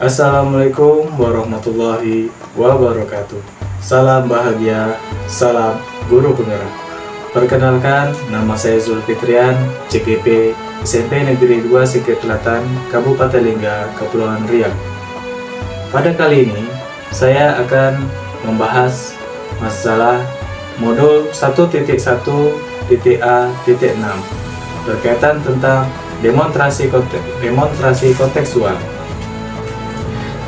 Assalamualaikum warahmatullahi wabarakatuh. Salam bahagia, salam guru penggerak. Perkenalkan, nama saya Zulfitrian, CGP, SMP Negeri 2 Singkil Selatan, Kabupaten Lingga, Kepulauan Riau. Pada kali ini, saya akan membahas masalah modul 1.1.A.6 berkaitan tentang demonstrasi kontekstual.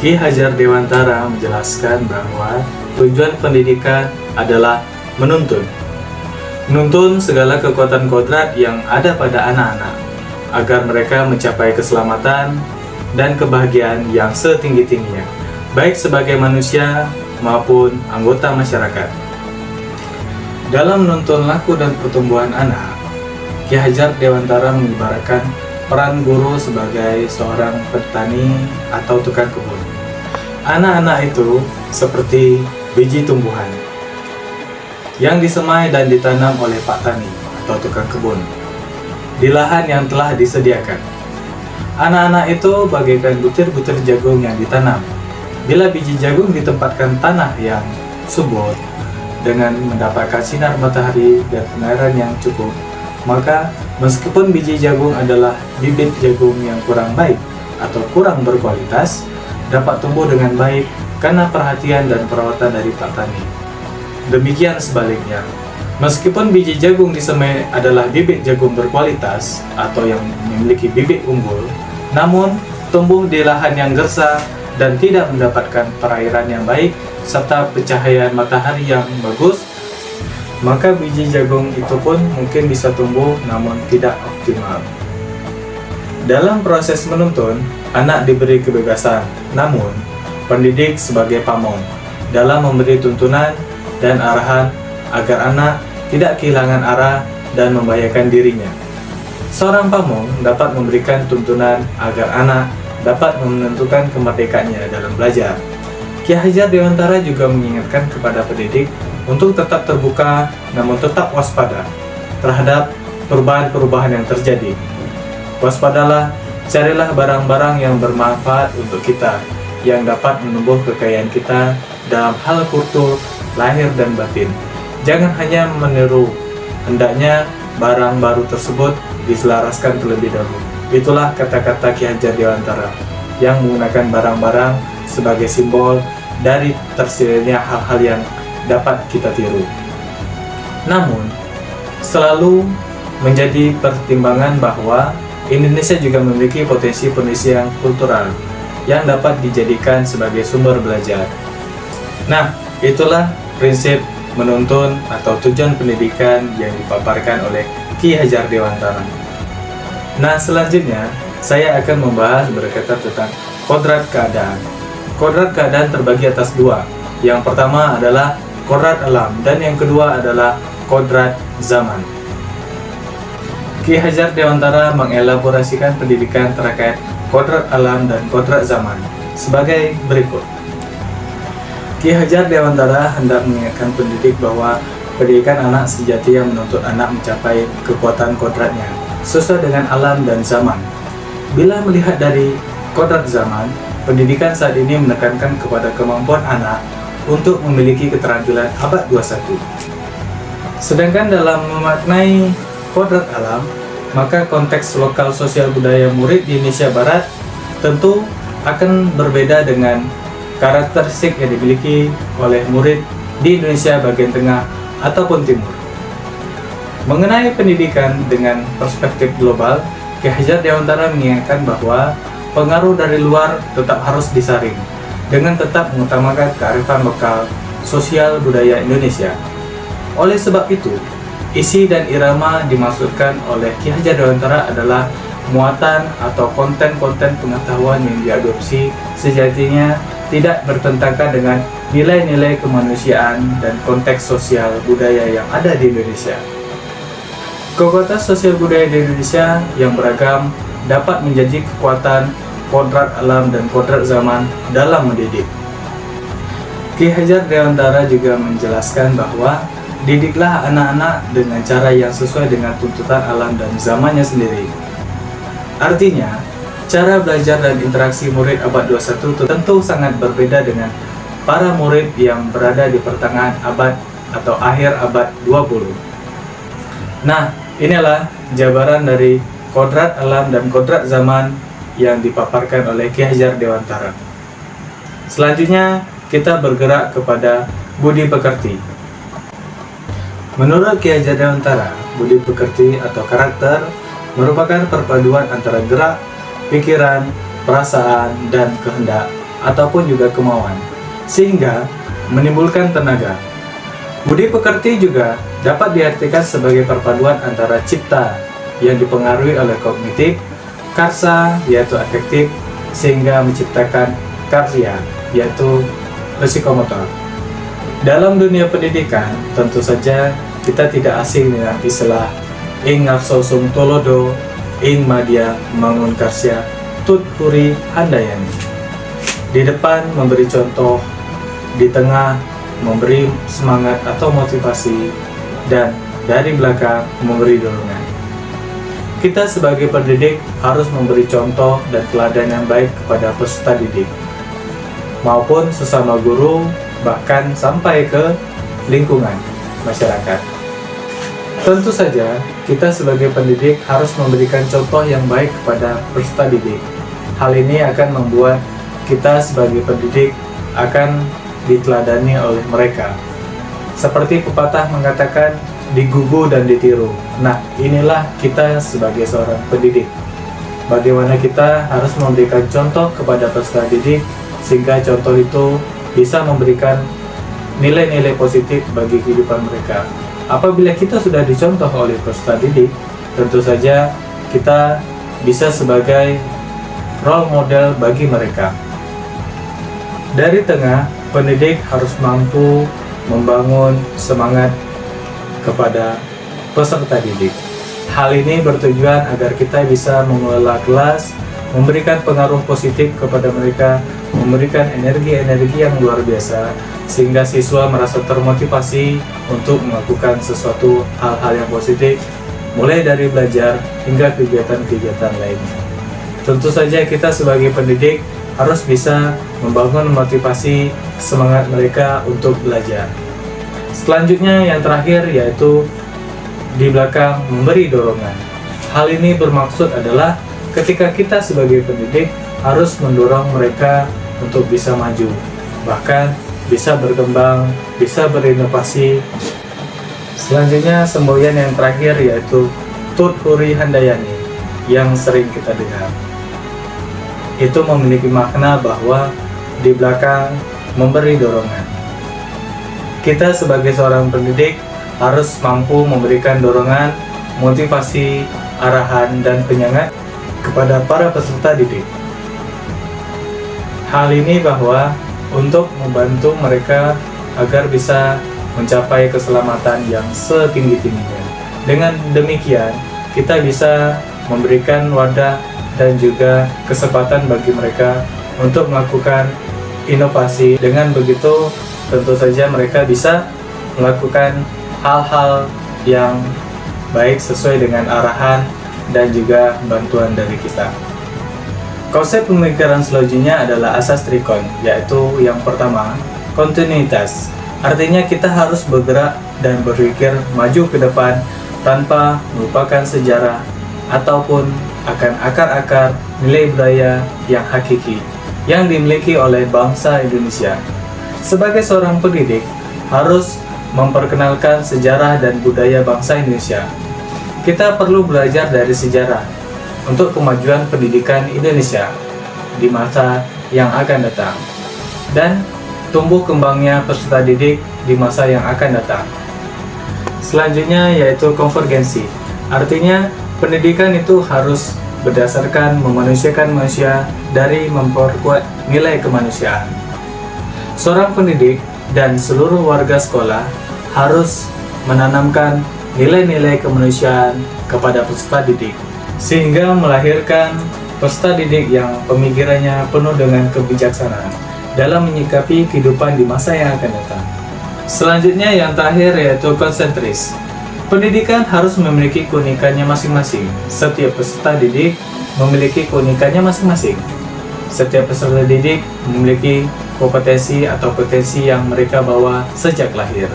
Ki Hajar Dewantara menjelaskan bahwa tujuan pendidikan adalah menuntun segala kekuatan kodrat yang ada pada anak-anak agar mereka mencapai keselamatan dan kebahagiaan yang setinggi-tingginya, baik sebagai manusia maupun anggota masyarakat. Dalam menuntun laku dan pertumbuhan anak, Ki Hajar Dewantara mengibaratkan peran guru sebagai seorang petani atau tukang kebun. Anak-anak itu seperti biji tumbuhan yang disemai dan ditanam oleh Pak Tani atau tukang kebun di lahan yang telah disediakan. Anak-anak itu bagaikan butir-butir jagung yang ditanam. Bila biji jagung ditempatkan tanah yang subur dengan mendapatkan sinar matahari dan pengairan yang cukup, maka meskipun biji jagung adalah bibit jagung yang kurang baik atau kurang berkualitas, dapat tumbuh dengan baik karena perhatian dan perawatan dari Pak Tani. Demikian sebaliknya, meskipun biji jagung disemai adalah bibit jagung berkualitas atau yang memiliki bibit unggul, namun tumbuh di lahan yang gersang dan tidak mendapatkan perairan yang baik serta pencahayaan matahari yang bagus, maka biji jagung itu pun mungkin bisa tumbuh namun tidak optimal. Dalam proses menuntun, anak diberi kebebasan, namun pendidik sebagai pamong dalam memberi tuntunan dan arahan agar anak tidak kehilangan arah dan membahayakan dirinya. Seorang pamong dapat memberikan tuntunan agar anak dapat menentukan kemerdekaannya dalam belajar. Ki Hajar Dewantara juga mengingatkan kepada pendidik untuk tetap terbuka namun tetap waspada terhadap perubahan-perubahan yang terjadi. Waspadalah, carilah barang-barang yang bermanfaat untuk kita, yang dapat menumbuh kekayaan kita dalam hal kultur, lahir dan batin. Jangan hanya meniru, hendaknya barang baru tersebut diselaraskan terlebih dahulu. Itulah kata-kata Ki Hajar Dewantara yang menggunakan barang-barang sebagai simbol dari tersedianya hal-hal yang dapat kita tiru. Namun, selalu menjadi pertimbangan bahwa Indonesia juga memiliki potensi-potensi yang kultural yang dapat dijadikan sebagai sumber belajar. Nah, itulah prinsip menuntun atau tujuan pendidikan yang dipaparkan oleh Ki Hajar Dewantara. Nah, selanjutnya saya akan membahas berkaitan tentang kodrat keadaan. Kodrat keadaan terbagi atas dua. Yang pertama adalah kodrat alam dan yang kedua adalah kodrat zaman. Ki Hajar Dewantara mengelaborasikan pendidikan terkait kodrat alam dan kodrat zaman sebagai berikut. Ki Hajar Dewantara hendak mengingatkan pendidik bahwa pendidikan anak sejati yang menuntut anak mencapai kekuatan kodratnya sesuai dengan alam dan zaman. Bila melihat dari kodrat zaman, pendidikan saat ini menekankan kepada kemampuan anak untuk memiliki keterampilan abad 21. Sedangkan dalam memaknai kodrat alam, maka konteks lokal sosial budaya murid di Indonesia Barat tentu akan berbeda dengan karakteristik yang dimiliki oleh murid di Indonesia bagian tengah ataupun timur. Mengenai pendidikan dengan perspektif global, Ki Hajar Dewantara mengingatkan bahwa pengaruh dari luar tetap harus disaring dengan tetap mengutamakan kearifan lokal sosial budaya Indonesia. Oleh sebab itu, isi dan irama dimaksudkan oleh Ki Hajar Dewantara adalah muatan atau konten-konten pengetahuan yang diadopsi sejatinya tidak bertentangan dengan nilai-nilai kemanusiaan dan konteks sosial budaya yang ada di Indonesia. Kekuatan sosial budaya di Indonesia yang beragam dapat menjadi kekuatan kodrat alam dan kodrat zaman dalam mendidik. Ki Hajar Dewantara juga menjelaskan bahwa didiklah anak-anak dengan cara yang sesuai dengan tuntutan alam dan zamannya sendiri. Artinya, Cara belajar dan interaksi murid abad 21 tentu sangat berbeda dengan para murid yang berada di pertengahan abad atau akhir abad 20. Nah, inilah jabaran dari kodrat alam dan kodrat zaman yang dipaparkan oleh Ki Hajar Dewantara. Selanjutnya, kita bergerak kepada budi pekerti. Menurut Ki Hajar Dewantara, budi pekerti atau karakter merupakan perpaduan antara gerak, pikiran, perasaan, dan kehendak, ataupun juga kemauan, sehingga menimbulkan tenaga. Budi pekerti juga dapat diartikan sebagai perpaduan antara cipta yang dipengaruhi oleh kognitif, karsa yaitu afektif, sehingga menciptakan karya yaitu psikomotor. Dalam dunia pendidikan, tentu saja kita tidak asing dengan istilah ing ngarso sum tolodo, ing madya mangun karsya tut puri handayani. Di depan memberi contoh, di tengah memberi semangat atau motivasi, dan dari belakang memberi dorongan. Kita sebagai pendidik harus memberi contoh dan teladan yang baik kepada peserta didik, maupun sesama guru, bahkan sampai ke lingkungan masyarakat. Tentu saja, kita sebagai pendidik harus memberikan contoh yang baik kepada peserta didik. Hal ini akan membuat kita sebagai pendidik akan diteladani oleh mereka. Seperti pepatah mengatakan, digugu dan ditiru. Nah, inilah kita sebagai seorang pendidik. Bagaimana kita harus memberikan contoh kepada peserta didik, sehingga contoh itu bisa memberikan nilai-nilai positif bagi kehidupan mereka. Apabila kita sudah dicontoh oleh peserta didik, tentu saja kita bisa sebagai role model bagi mereka. Dari tengah, pendidik harus mampu membangun semangat kepada peserta didik. Hal ini bertujuan agar kita bisa mengelola kelas, memberikan pengaruh positif kepada mereka, memberikan energi-energi yang luar biasa, sehingga siswa merasa termotivasi untuk melakukan sesuatu hal-hal yang positif, mulai dari belajar hingga kegiatan-kegiatan lainnya. Tentu saja kita sebagai pendidik harus bisa membangun motivasi semangat mereka untuk belajar. Selanjutnya yang terakhir yaitu di belakang memberi dorongan. Hal ini bermaksud adalah ketika kita sebagai pendidik harus mendorong mereka untuk bisa maju, bahkan bisa berkembang, bisa berinovasi. Selanjutnya semboyan yang terakhir yaitu tut puri handayani yang sering kita dengar. Itu memiliki makna bahwa di belakang memberi dorongan. Kita sebagai seorang pendidik harus mampu memberikan dorongan, motivasi, arahan, dan penyemangat kepada para peserta didik. Hal ini bahwa untuk membantu mereka agar bisa mencapai keselamatan yang setinggi-tingginya. Dengan demikian, kita bisa memberikan wadah dan juga kesempatan bagi mereka untuk melakukan inovasi. Dengan begitu, tentu saja mereka bisa melakukan hal-hal yang baik sesuai dengan arahan dan juga bantuan dari kita. Konsep pemikiran selanjutnya adalah asas trikon, yaitu yang pertama, kontinuitas. Artinya kita harus bergerak dan berpikir maju ke depan tanpa melupakan sejarah ataupun akan akar-akar nilai budaya yang hakiki yang dimiliki oleh bangsa Indonesia. Sebagai seorang pendidik, harus memperkenalkan sejarah dan budaya bangsa Indonesia. Kita perlu belajar dari sejarah untuk kemajuan pendidikan Indonesia di masa yang akan datang dan tumbuh kembangnya peserta didik di masa yang akan datang. Selanjutnya yaitu konvergensi. Artinya pendidikan itu harus berdasarkan memanusiakan manusia dari memperkuat nilai kemanusiaan. Seorang pendidik dan seluruh warga sekolah harus menanamkan nilai-nilai kemanusiaan kepada peserta didik, sehingga melahirkan peserta didik yang pemikirannya penuh dengan kebijaksanaan dalam menyikapi kehidupan di masa yang akan datang. Selanjutnya yang terakhir yaitu konsentris. Pendidikan harus memiliki keunikannya masing-masing. Setiap peserta didik memiliki keunikannya masing-masing. Setiap peserta didik memiliki kompetensi atau potensi yang mereka bawa sejak lahir.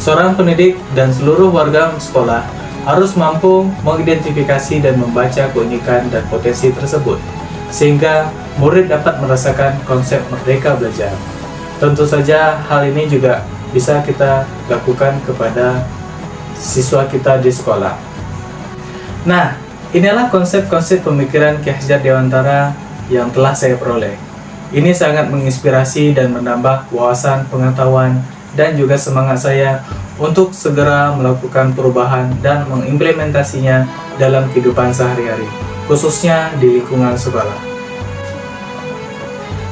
Seorang pendidik dan seluruh warga sekolah harus mampu mengidentifikasi dan membaca keunikan dan potensi tersebut, sehingga murid dapat merasakan konsep merdeka belajar. Tentu saja hal ini juga bisa kita lakukan kepada siswa kita di sekolah. Nah, inilah konsep-konsep pemikiran Ki Hajar Dewantara yang telah saya peroleh. Ini sangat menginspirasi dan menambah wawasan, pengetahuan, dan juga semangat saya untuk segera melakukan perubahan dan mengimplementasinya dalam kehidupan sehari-hari, khususnya di lingkungan sekolah.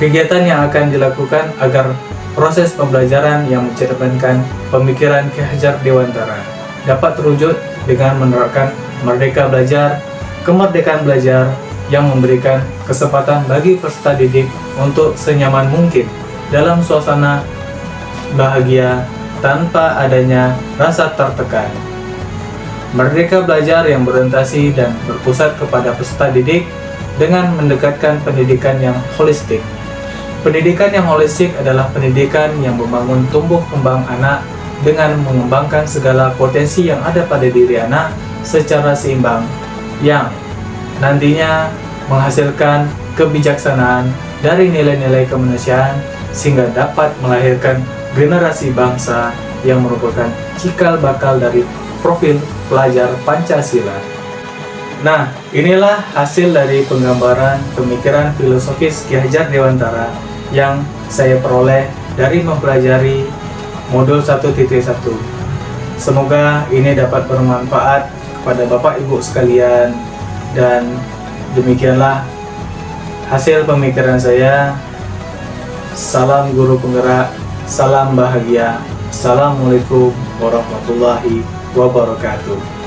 Kegiatan yang akan dilakukan agar proses pembelajaran yang mencerminkan pemikiran Ki Hajar Dewantara dapat terwujud dengan menerapkan merdeka belajar, kemerdekaan belajar yang memberikan kesempatan bagi peserta didik untuk senyaman mungkin dalam suasana bahagia tanpa adanya rasa tertekan. Merdeka belajar yang berorientasi dan berpusat kepada peserta didik dengan mendekatkan pendidikan yang holistik. Pendidikan yang holistik adalah pendidikan yang membangun tumbuh kembang anak dengan mengembangkan segala potensi yang ada pada diri anak secara seimbang, yang nantinya menghasilkan kebijaksanaan dari nilai-nilai kemanusiaan sehingga dapat melahirkan generasi bangsa yang merupakan cikal bakal dari profil pelajar Pancasila. Nah, inilah hasil dari penggambaran pemikiran filosofis Ki Hajar Dewantara yang saya peroleh dari mempelajari modul 1.1. Semoga ini dapat bermanfaat kepada Bapak Ibu sekalian, dan demikianlah hasil pemikiran saya. Salam guru penggerak, salam bahagia. Assalamualaikum warahmatullahi wabarakatuh.